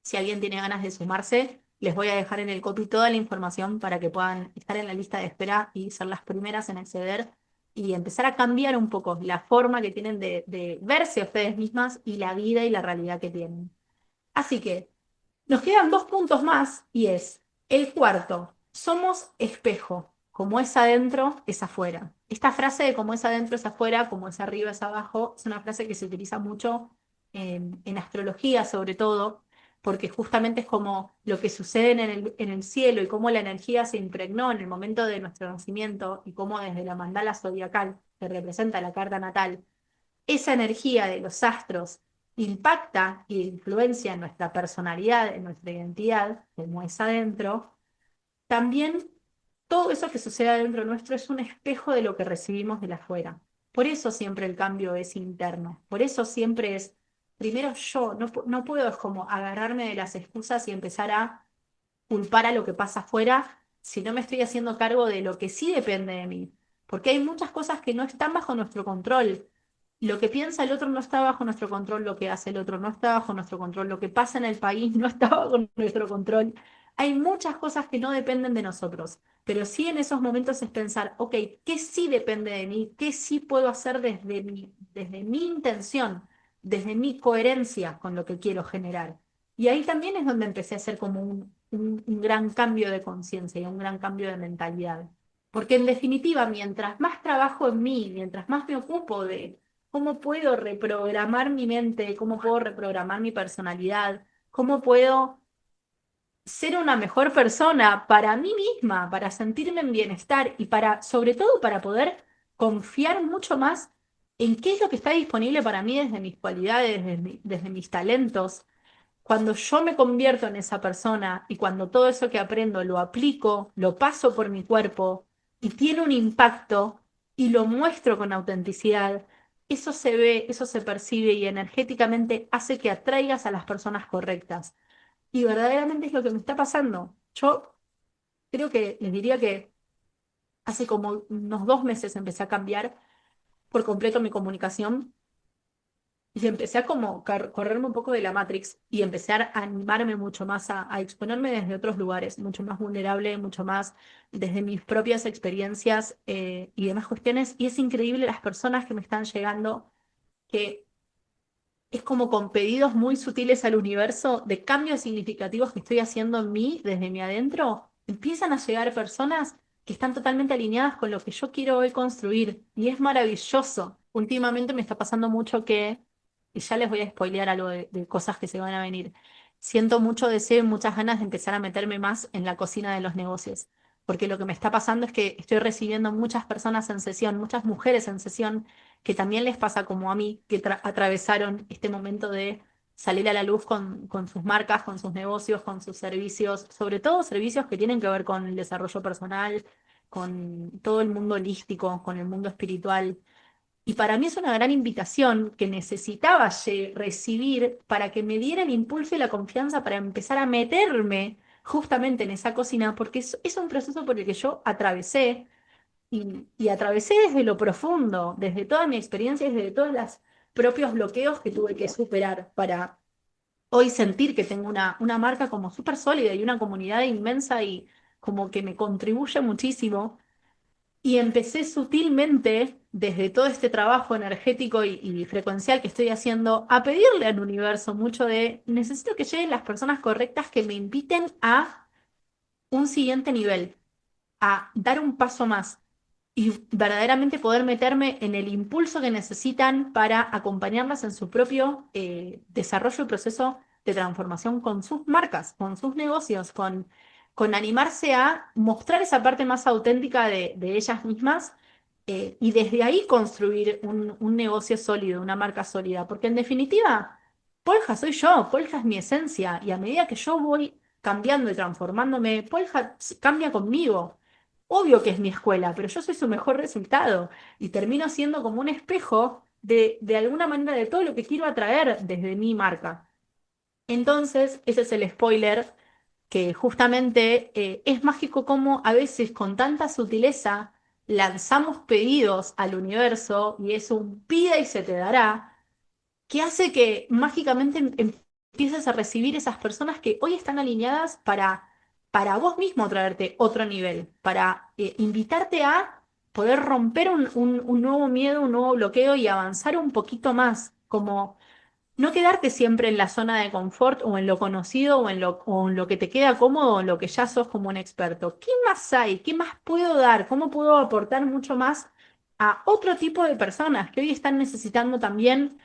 si alguien tiene ganas de sumarse, les voy a dejar en el copy toda la información para que puedan estar en la lista de espera y ser las primeras en acceder y empezar a cambiar un poco la forma que tienen de verse a ustedes mismas y la vida y la realidad que tienen. Así que nos quedan 2 puntos más y es el cuarto, somos espejo, como es adentro, es afuera. Esta frase de como es adentro, es afuera, como es arriba, es abajo, es una frase que se utiliza mucho en astrología sobre todo, porque justamente es como lo que sucede en el cielo y cómo la energía se impregnó en el momento de nuestro nacimiento y cómo desde la mandala zodiacal, que representa la carta natal, esa energía de los astros impacta e influencia en nuestra personalidad, en nuestra identidad, como es adentro, también todo eso que sucede adentro nuestro es un espejo de lo que recibimos de la afuera. Por eso siempre el cambio es interno, por eso siempre es, primero yo, no puedo es como agarrarme de las excusas y empezar a culpar a lo que pasa afuera si no me estoy haciendo cargo de lo que sí depende de mí. Porque hay muchas cosas que no están bajo nuestro control. Lo que piensa el otro no está bajo nuestro control, lo que hace el otro no está bajo nuestro control, lo que pasa en el país no está bajo nuestro control. Hay muchas cosas que no dependen de nosotros, pero sí en esos momentos es pensar, ok, ¿qué sí depende de mí? ¿Qué sí puedo hacer desde mi intención, desde mi coherencia con lo que quiero generar? Y ahí también es donde empecé a hacer como un gran cambio de conciencia y un gran cambio de mentalidad. Porque en definitiva, mientras más trabajo en mí, mientras más me ocupo de cómo puedo reprogramar mi mente, cómo puedo reprogramar mi personalidad, cómo puedo ser una mejor persona para mí misma, para sentirme en bienestar y para, sobre todo, para poder confiar mucho más en qué es lo que está disponible para mí desde mis cualidades, desde mis talentos. Cuando yo me convierto en esa persona y cuando todo eso que aprendo lo aplico, lo paso por mi cuerpo y tiene un impacto y lo muestro con autenticidad, eso se ve, eso se percibe y energéticamente hace que atraigas a las personas correctas. Y verdaderamente es lo que me está pasando. Yo creo que les diría que hace como unos 2 meses empecé a cambiar por completo mi comunicación y empecé a como correrme un poco de la Matrix y empecé a animarme mucho más a exponerme desde otros lugares, mucho más vulnerable, mucho más desde mis propias experiencias y demás cuestiones. Y es increíble las personas que me están llegando, que es como con pedidos muy sutiles al universo de cambios significativos que estoy haciendo en mí, desde mi adentro. Empiezan a llegar personas que están totalmente alineadas con lo que yo quiero hoy construir. Y es maravilloso. Últimamente me está pasando mucho que y ya les voy a spoilear algo de cosas que se van a venir. Siento mucho deseo y muchas ganas de empezar a meterme más en la cocina de los negocios, porque lo que me está pasando es que estoy recibiendo muchas personas en sesión, muchas mujeres en sesión, que también les pasa como a mí, que atravesaron este momento de salir a la luz con sus marcas, con sus negocios, con sus servicios, sobre todo servicios que tienen que ver con el desarrollo personal, con todo el mundo holístico, con el mundo espiritual. Y para mí es una gran invitación que necesitaba recibir para que me diera el impulso y la confianza para empezar a meterme justamente en esa cocina, porque es un proceso por el que yo atravesé y atravesé desde lo profundo, desde toda mi experiencia, desde todos los propios bloqueos que tuve que superar para hoy sentir que tengo una marca como súper sólida y una comunidad inmensa y como que me contribuye muchísimo y empecé sutilmente, desde todo este trabajo energético y frecuencial que estoy haciendo, a pedirle al universo mucho de, necesito que lleguen las personas correctas que me inviten a un siguiente nivel, a dar un paso más y verdaderamente poder meterme en el impulso que necesitan para acompañarlas en su propio desarrollo y proceso de transformación con sus marcas, con sus negocios, con animarse a mostrar esa parte más auténtica de ellas mismas y desde ahí construir un negocio sólido, una marca sólida, porque en definitiva, Polja soy yo, Polja es mi esencia y a medida que yo voy cambiando y transformándome, Polja cambia conmigo. Obvio que es mi escuela, pero yo soy su mejor resultado y termino siendo como un espejo de alguna manera de todo lo que quiero atraer desde mi marca. Entonces, ese es el spoiler que justamente es mágico como a veces con tanta sutileza lanzamos pedidos al universo y es un pida y se te dará, que hace que mágicamente empieces a recibir esas personas que hoy están alineadas para vos mismo traerte otro nivel, para invitarte a poder romper un nuevo miedo, un nuevo bloqueo y avanzar un poquito más, como no quedarte siempre en la zona de confort o en lo conocido o en lo que te queda cómodo o en lo que ya sos como un experto. ¿Qué más hay? ¿Qué más puedo dar? ¿Cómo puedo aportar mucho más a otro tipo de personas que hoy están necesitando también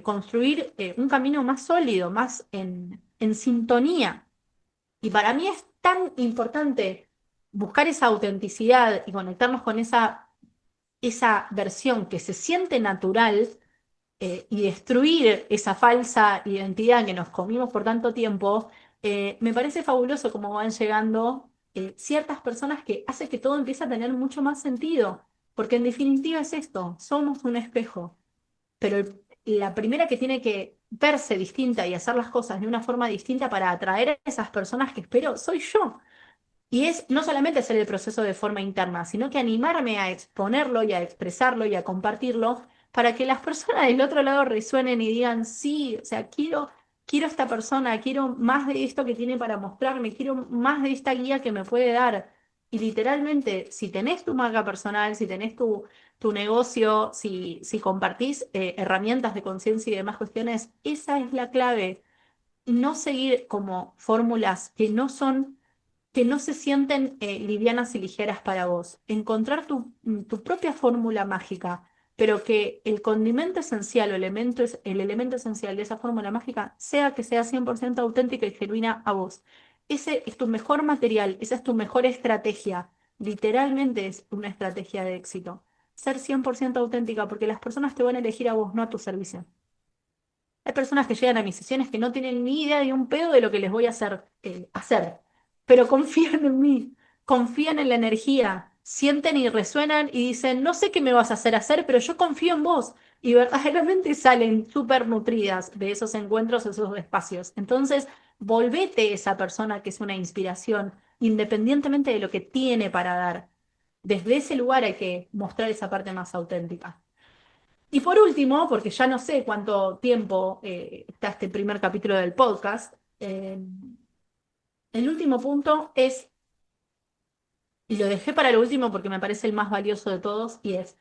construir un camino más sólido, más en sintonía? Y para mí es tan importante buscar esa autenticidad y conectarnos con esa versión que se siente natural y destruir esa falsa identidad que nos comimos por tanto tiempo, me parece fabuloso cómo van llegando ciertas personas que hace que todo empiece a tener mucho más sentido, porque en definitiva es esto, somos un espejo, pero la primera que tiene que verse distinta y hacer las cosas de una forma distinta para atraer a esas personas que espero, soy yo. Y es no solamente hacer el proceso de forma interna, sino que animarme a exponerlo y a expresarlo y a compartirlo para que las personas del otro lado resuenen y digan, sí, o sea, quiero esta persona, quiero más de esto que tiene para mostrarme, quiero más de esta guía que me puede dar. Y literalmente, si tenés tu marca personal, si tenés tu negocio, si compartís herramientas de conciencia y demás cuestiones, esa es la clave. No seguir como fórmulas que no se sienten livianas y ligeras para vos. Encontrar tu propia fórmula mágica, pero que el condimento esencial o el elemento esencial de esa fórmula mágica sea que sea 100% auténtica y genuina a vos. Ese es tu mejor material, esa es tu mejor estrategia. Literalmente es una estrategia de éxito. Ser 100% auténtica, porque las personas te van a elegir a vos, no a tu servicio. Hay personas que llegan a mis sesiones que no tienen ni idea de un pedo de lo que les voy a hacer, pero confían en mí, confían en la energía, sienten y resuenan y dicen, no sé qué me vas a hacer, pero yo confío en vos. Y verdaderamente salen súper nutridas de esos encuentros, esos espacios. Entonces, volvete esa persona que es una inspiración, independientemente de lo que tiene para dar. Desde ese lugar hay que mostrar esa parte más auténtica. Y por último, porque ya no sé cuánto tiempo está este primer capítulo del podcast, el último punto es, y lo dejé para el último porque me parece el más valioso de todos, y es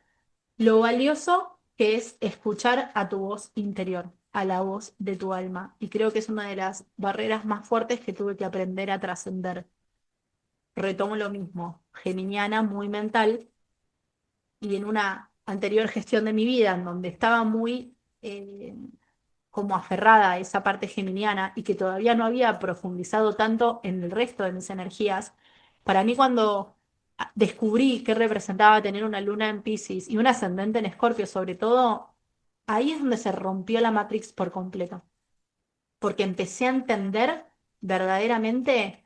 lo valioso que es escuchar a tu voz interior, a la voz de tu alma. Y creo que es una de las barreras más fuertes que tuve que aprender a trascender. Retomo lo mismo, geminiana, muy mental, y en una anterior gestión de mi vida, en donde estaba muy como aferrada a esa parte geminiana y que todavía no había profundizado tanto en el resto de mis energías, para mí cuando descubrí qué representaba tener una luna en Piscis y un ascendente en Escorpio sobre todo, ahí es donde se rompió la Matrix por completo, porque empecé a entender verdaderamente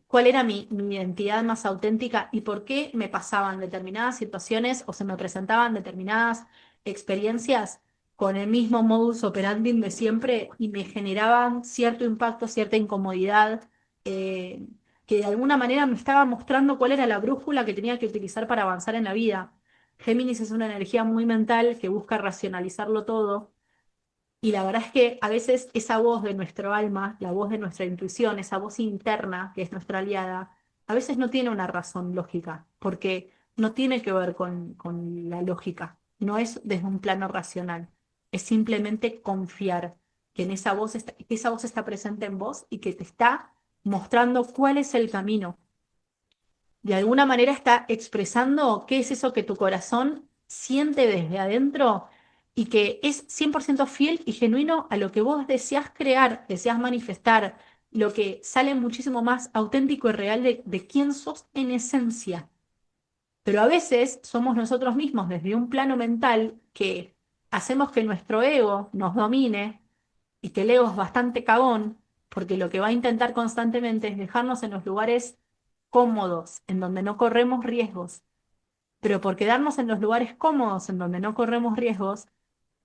cuál era mi identidad más auténtica y por qué me pasaban determinadas situaciones o se me presentaban determinadas experiencias con el mismo modus operandi de siempre y me generaban cierto impacto, cierta incomodidad, eh, que de alguna manera me estaba mostrando cuál era la brújula que tenía que utilizar para avanzar en la vida. Géminis es una energía muy mental que busca racionalizarlo todo y la verdad es que a veces esa voz de nuestro alma, la voz de nuestra intuición, esa voz interna que es nuestra aliada, a veces no tiene una razón lógica, porque no tiene que ver con la lógica, no es desde un plano racional, es simplemente confiar que que esa voz está presente en vos y que te está mostrando cuál es el camino. De alguna manera está expresando qué es eso que tu corazón siente desde adentro y que es 100% fiel y genuino a lo que vos deseas crear, deseas manifestar, lo que sale muchísimo más auténtico y real de quién sos en esencia. Pero a veces somos nosotros mismos desde un plano mental que hacemos que nuestro ego nos domine y que el ego es bastante cagón, porque lo que va a intentar constantemente es dejarnos en los lugares cómodos, en donde no corremos riesgos. Pero por quedarnos en los lugares cómodos, en donde no corremos riesgos,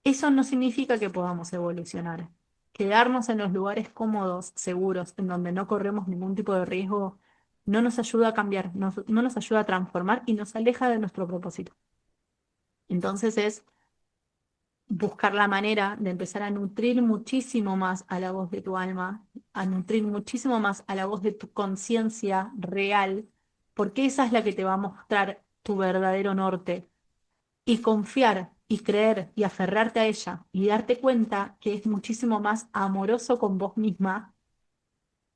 eso no significa que podamos evolucionar. Quedarnos en los lugares cómodos, seguros, en donde no corremos ningún tipo de riesgo, no nos ayuda a cambiar, no nos ayuda a transformar y nos aleja de nuestro propósito. Entonces es buscar la manera de empezar a nutrir muchísimo más a la voz de tu alma, a nutrir muchísimo más a la voz de tu conciencia real, porque esa es la que te va a mostrar tu verdadero norte. Y confiar y creer y aferrarte a ella y darte cuenta que es muchísimo más amoroso con vos misma,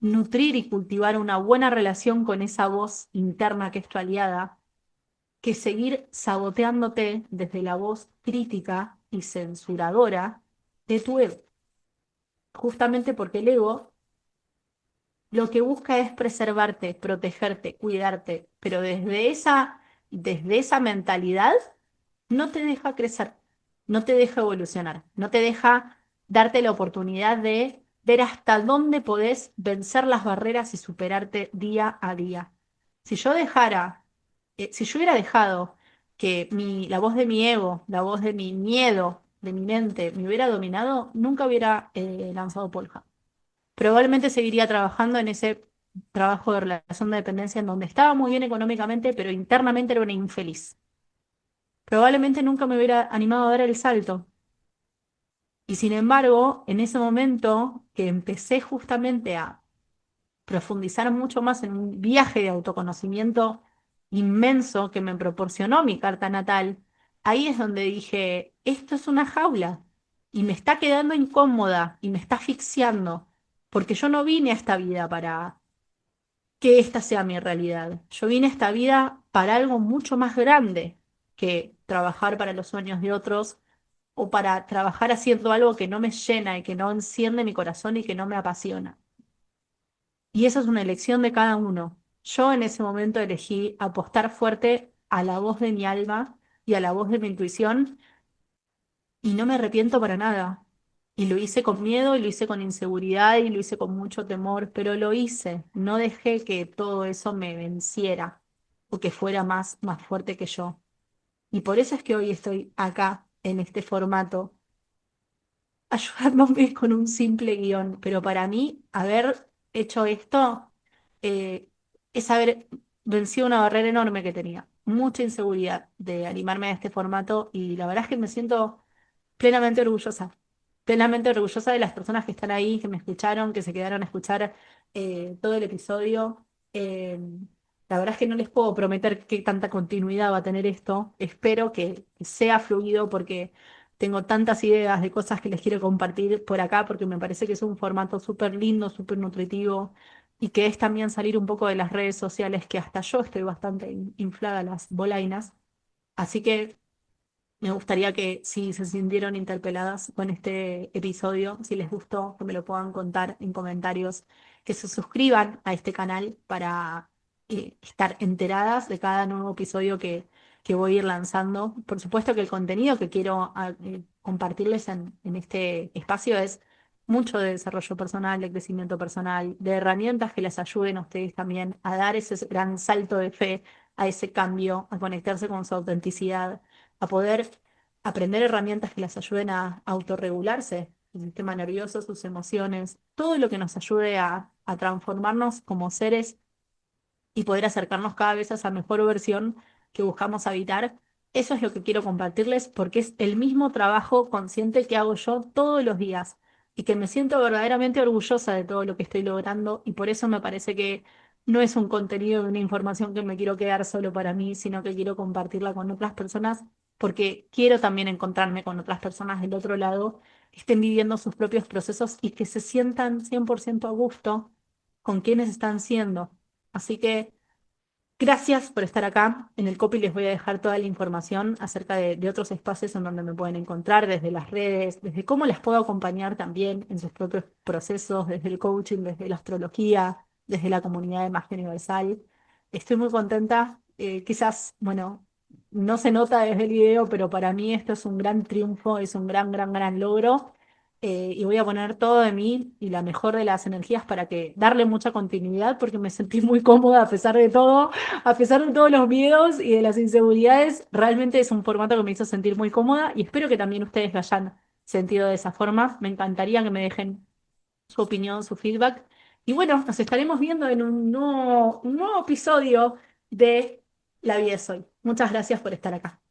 nutrir y cultivar una buena relación con esa voz interna que es tu aliada, que seguir saboteándote desde la voz crítica y censuradora de tu ego. Justamente porque el ego lo que busca es preservarte, protegerte, cuidarte, pero desde esa mentalidad no te deja crecer, no te deja evolucionar, no te deja darte la oportunidad de ver hasta dónde podés vencer las barreras y superarte día a día. Si yo dejara, si yo hubiera dejado que la voz de mi ego, la voz de mi miedo, de mi mente, me hubiera dominado, nunca hubiera lanzado Polja. Probablemente seguiría trabajando en ese trabajo de relación de dependencia en donde estaba muy bien económicamente, pero internamente era una infeliz. Probablemente nunca me hubiera animado a dar el salto. Y sin embargo, en ese momento que empecé justamente a profundizar mucho más en un viaje de autoconocimiento inmenso que me proporcionó mi carta natal, ahí es donde dije, esto es una jaula y me está quedando incómoda y me está asfixiando, porque yo no vine a esta vida para que esta sea mi realidad. Yo vine a esta vida para algo mucho más grande que trabajar para los sueños de otros o para trabajar haciendo algo que no me llena y que no enciende mi corazón y que no me apasiona. Y eso es una elección de cada uno. Yo en ese momento elegí apostar fuerte a la voz de mi alma y a la voz de mi intuición y no me arrepiento para nada. Y lo hice con miedo y lo hice con inseguridad y lo hice con mucho temor, pero lo hice. No dejé que todo eso me venciera o que fuera más fuerte que yo. Y por eso es que hoy estoy acá en este formato ayudándome con un simple guión, pero para mí haber hecho esto es haber vencido una barrera enorme que tenía, mucha inseguridad de animarme a este formato y la verdad es que me siento plenamente orgullosa de las personas que están ahí, que me escucharon, que se quedaron a escuchar todo el episodio. La verdad es que no les puedo prometer qué tanta continuidad va a tener esto, espero que sea fluido porque tengo tantas ideas de cosas que les quiero compartir por acá porque me parece que es un formato súper lindo, súper nutritivo y que es también salir un poco de las redes sociales que hasta yo estoy bastante inflada a las bolainas. Así que me gustaría que si se sintieron interpeladas con este episodio, si les gustó, que me lo puedan contar en comentarios, que se suscriban a este canal para estar enteradas de cada nuevo episodio que voy a ir lanzando. Por supuesto que el contenido que quiero compartirles en este espacio es mucho de desarrollo personal, de crecimiento personal, de herramientas que les ayuden a ustedes también a dar ese gran salto de fe, a ese cambio, a conectarse con su autenticidad, a poder aprender herramientas que las ayuden a autorregularse, el sistema nervioso, sus emociones, todo lo que nos ayude a transformarnos como seres y poder acercarnos cada vez a esa mejor versión que buscamos habitar. Eso es lo que quiero compartirles porque es el mismo trabajo consciente que hago yo todos los días y que me siento verdaderamente orgullosa de todo lo que estoy logrando y por eso me parece que no es un contenido de una información que me quiero quedar solo para mí, sino que quiero compartirla con otras personas porque quiero también encontrarme con otras personas del otro lado que estén viviendo sus propios procesos y que se sientan 100% a gusto con quienes están siendo. Así que gracias por estar acá. En el copy les voy a dejar toda la información acerca de otros espacios en donde me pueden encontrar, desde las redes, desde cómo las puedo acompañar también en sus propios procesos, desde el coaching, desde la astrología, desde la comunidad de Magia Universal. Estoy muy contenta. Quizás, bueno, no se nota desde el video, pero para mí esto es un gran triunfo, es un gran logro. y voy a poner todo de mí y la mejor de las energías para que darle mucha continuidad porque me sentí muy cómoda a pesar de todo, a pesar de todos los miedos y de las inseguridades. Realmente es un formato que me hizo sentir muy cómoda y espero que también ustedes lo hayan sentido de esa forma. Me encantaría que me dejen su opinión, su feedback. Y bueno, nos estaremos viendo en un nuevo episodio de La vida es hoy. Muchas gracias por estar acá.